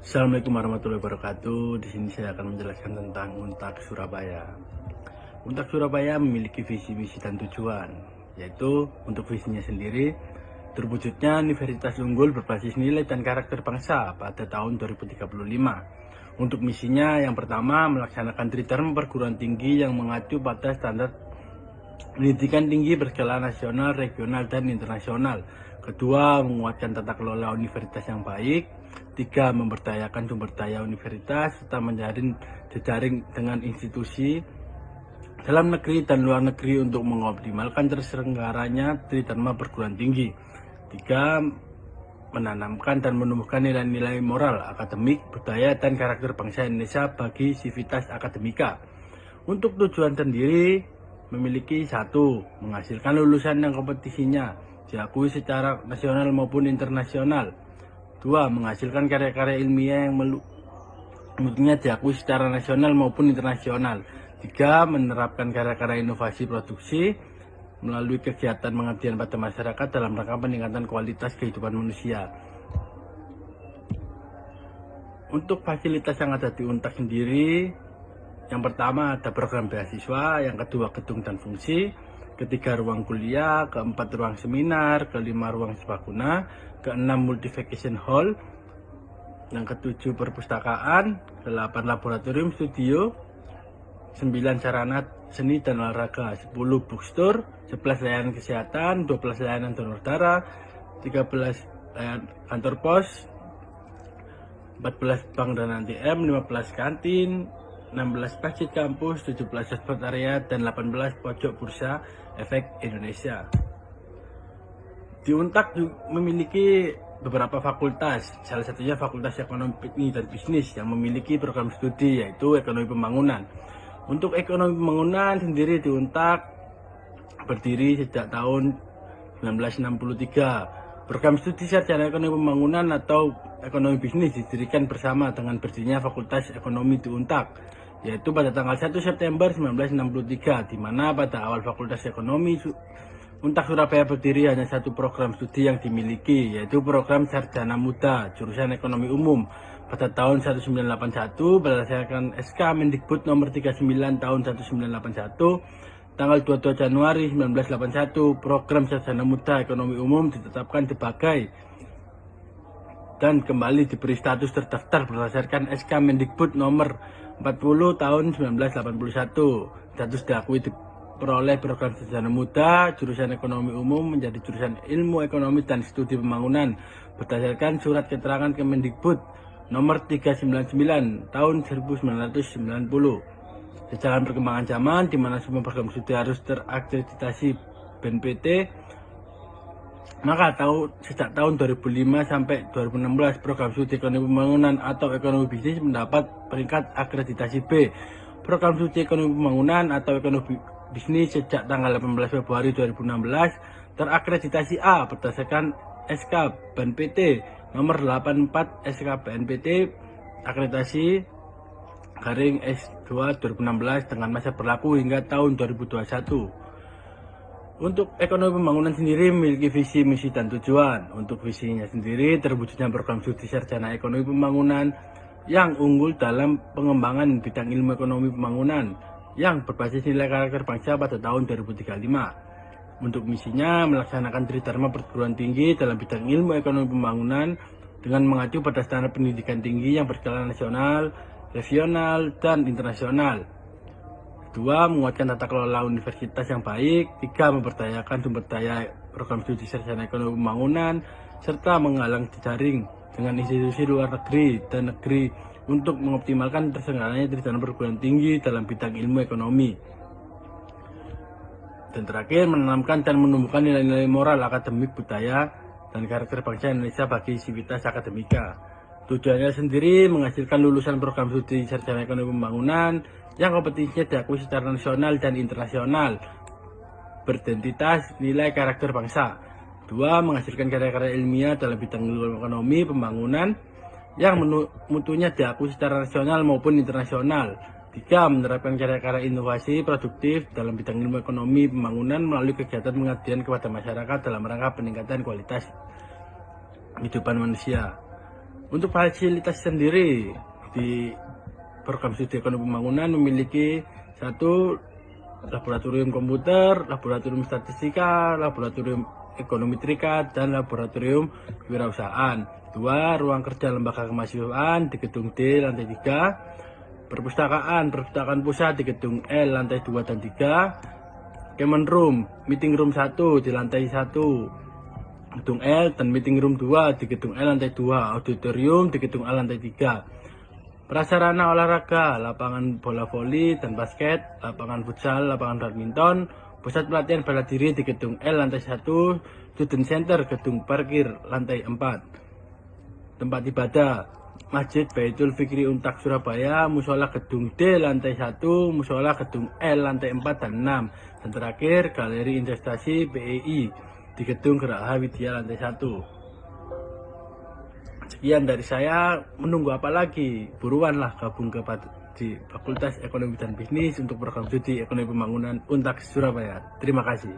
Assalamualaikum warahmatullahi wabarakatuh. Di sini saya akan menjelaskan tentang Untak Surabaya. Untak Surabaya memiliki visi misi dan tujuan, yaitu untuk visinya sendiri terwujudnya universitas unggul berbasis nilai dan karakter bangsa pada tahun 2035. Untuk misinya yang pertama melaksanakan tridharma perguruan tinggi yang mengacu pada standar pendidikan tinggi berskala nasional, regional, dan internasional. Kedua, menguatkan tata kelola universitas yang baik. Tiga, memberdayakan sumber daya universitas serta menjalin jejaring dengan institusi dalam negeri dan luar negeri untuk mengoptimalkan terselenggaranya tridharma perguruan tinggi. Tiga, menanamkan dan menumbuhkan nilai-nilai moral, akademik, budaya, dan karakter bangsa Indonesia bagi sivitas akademika. Untuk tujuan sendiri memiliki satu, menghasilkan lulusan yang kompetisinya diakui secara nasional maupun internasional. Dua, menghasilkan karya-karya ilmiah yang mutunya diakui secara nasional maupun internasional. Tiga, menerapkan karya-karya inovasi produksi melalui kegiatan pengabdian pada masyarakat dalam rangka peningkatan kualitas kehidupan manusia. Untuk fasilitas yang ada di Untak sendiri, yang pertama ada program beasiswa, yang kedua gedung dan fungsi, ketiga ruang kuliah, keempat ruang seminar, kelima ruang serbaguna, keenam multi-vacation hall, yang ketujuh perpustakaan, ke-8 laboratorium studio, 9 sarana seni dan olahraga, 10 bookstore, 11 layanan kesehatan, 12 layanan donor darah, 13 layanan kantor pos, 14 bank dan ATM, 15 kantin, 16 masjid kampus, 17 sport area, dan 18 pojok bursa efek Indonesia. Di Untak memiliki beberapa fakultas, salah satunya Fakultas Ekonomi dan Bisnis yang memiliki program studi yaitu Ekonomi Pembangunan. Untuk Ekonomi Pembangunan sendiri di Untak berdiri sejak tahun 1963. Program studi sarjana Ekonomi Pembangunan atau Ekonomi Bisnis didirikan bersama dengan berdirinya Fakultas Ekonomi di Untak, yaitu pada tanggal 1 September 1963, di mana pada awal Fakultas Ekonomi Untak Surabaya berdiri hanya satu program studi yang dimiliki, yaitu program Sarjana Muda jurusan Ekonomi Umum. Pada tahun 1981 berdasarkan SK Mendikbud nomor 39 tahun 1981 tanggal 22 Januari 1981, program Sarjana Muda Ekonomi Umum ditetapkan sebagai dan kembali diberi status terdaftar berdasarkan SK Mendikbud nomor 40 tahun 1981. Status diakui diperoleh program Sarjana Muda jurusan Ekonomi Umum menjadi jurusan Ilmu Ekonomi dan Studi Pembangunan berdasarkan surat keterangan Kemendikbud nomor 399 tahun 1990. Sejalan perkembangan zaman di mana semua program studi harus terakreditasi BNPT, maka sejak tahun 2005 sampai 2016 program studi Ekonomi Pembangunan atau Ekonomi Bisnis mendapat peringkat akreditasi B. Program studi Ekonomi Pembangunan atau Ekonomi Bisnis sejak tanggal 18 Februari 2016 terakreditasi A berdasarkan SK BNPT nomor 84 SK BNPT akreditasi garing S2 2016 dengan masa berlaku hingga tahun 2021. Untuk Ekonomi Pembangunan sendiri memiliki visi, misi, dan tujuan. Untuk visinya sendiri terwujudnya program studi sarjana Ekonomi Pembangunan yang unggul dalam pengembangan bidang ilmu ekonomi pembangunan yang berbasis nilai karakter bangsa pada tahun 2035. Untuk misinya melaksanakan tridharma perguruan tinggi dalam bidang ilmu ekonomi pembangunan dengan mengacu pada standar pendidikan tinggi yang berskala nasional, regional, dan internasional. Dua, menguatkan tata kelola universitas yang baik. Tiga, memberdayakan sumber daya program studi sarjana ekonomi pembangunan serta menggalang jejaring dengan institusi luar negeri dan negeri untuk mengoptimalkan terselenggaranya tridharma perguruan tinggi dalam bidang ilmu ekonomi. Dan terakhir, menanamkan dan menumbuhkan nilai-nilai moral, akademik, budaya, dan karakter bangsa Indonesia bagi sivitas akademika. Tujuannya sendiri menghasilkan lulusan program studi sarjana ekonomi pembangunan yang kompetisinya diakui secara nasional dan internasional, beridentitas nilai karakter bangsa. Dua, menghasilkan karya-karya ilmiah dalam bidang ilmu ekonomi pembangunan yang mutunya diakui secara nasional maupun internasional. Tiga, menerapkan karya-karya inovasi produktif dalam bidang ilmu ekonomi pembangunan melalui kegiatan pengabdian kepada masyarakat dalam rangka peningkatan kualitas kehidupan manusia. Untuk fasilitas sendiri di program studi ekonomi pembangunan memiliki satu laboratorium komputer, laboratorium statistika, laboratorium ekonomi terikat, dan laboratorium kewirausahaan. 2. Ruang kerja lembaga kemahasiswaan di gedung D lantai 3, perpustakaan pusat di gedung L lantai 2 dan 3, Kemenroom, meeting room 1 di lantai 1 gedung L, dan meeting room 2 di gedung L lantai 2, auditorium di gedung A lantai 3. Prasarana olahraga, lapangan bola voli dan basket, lapangan futsal, lapangan badminton, pusat pelatihan bela diri di gedung L lantai 1, student center gedung parkir lantai 4. Tempat ibadah, Masjid Baitul Fikri Untak Surabaya, musola gedung D lantai 1, musola gedung L lantai 4 dan 6. Dan terakhir, galeri investasi BEI di gedung Geraha Widya lantai 1. Sekian dari saya, menunggu apa lagi? Buruanlah gabung di Fakultas Ekonomi dan Bisnis untuk program studi Ekonomi Pembangunan Untak Surabaya. Terima kasih.